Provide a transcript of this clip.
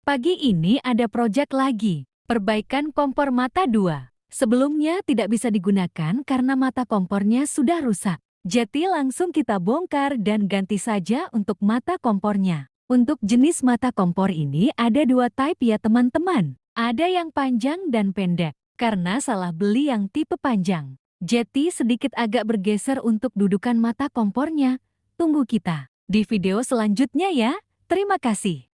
Pagi ini ada proyek lagi, perbaikan kompor mata 2. Sebelumnya tidak bisa digunakan karena mata kompornya sudah rusak. Jadi langsung kita bongkar dan ganti saja untuk mata kompornya. Untuk jenis mata kompor ini ada dua type ya teman-teman. Ada yang panjang dan pendek, karena salah beli yang tipe panjang. Jadi sedikit agak bergeser untuk dudukan mata kompornya. Tunggu kita di video selanjutnya ya. Terima kasih.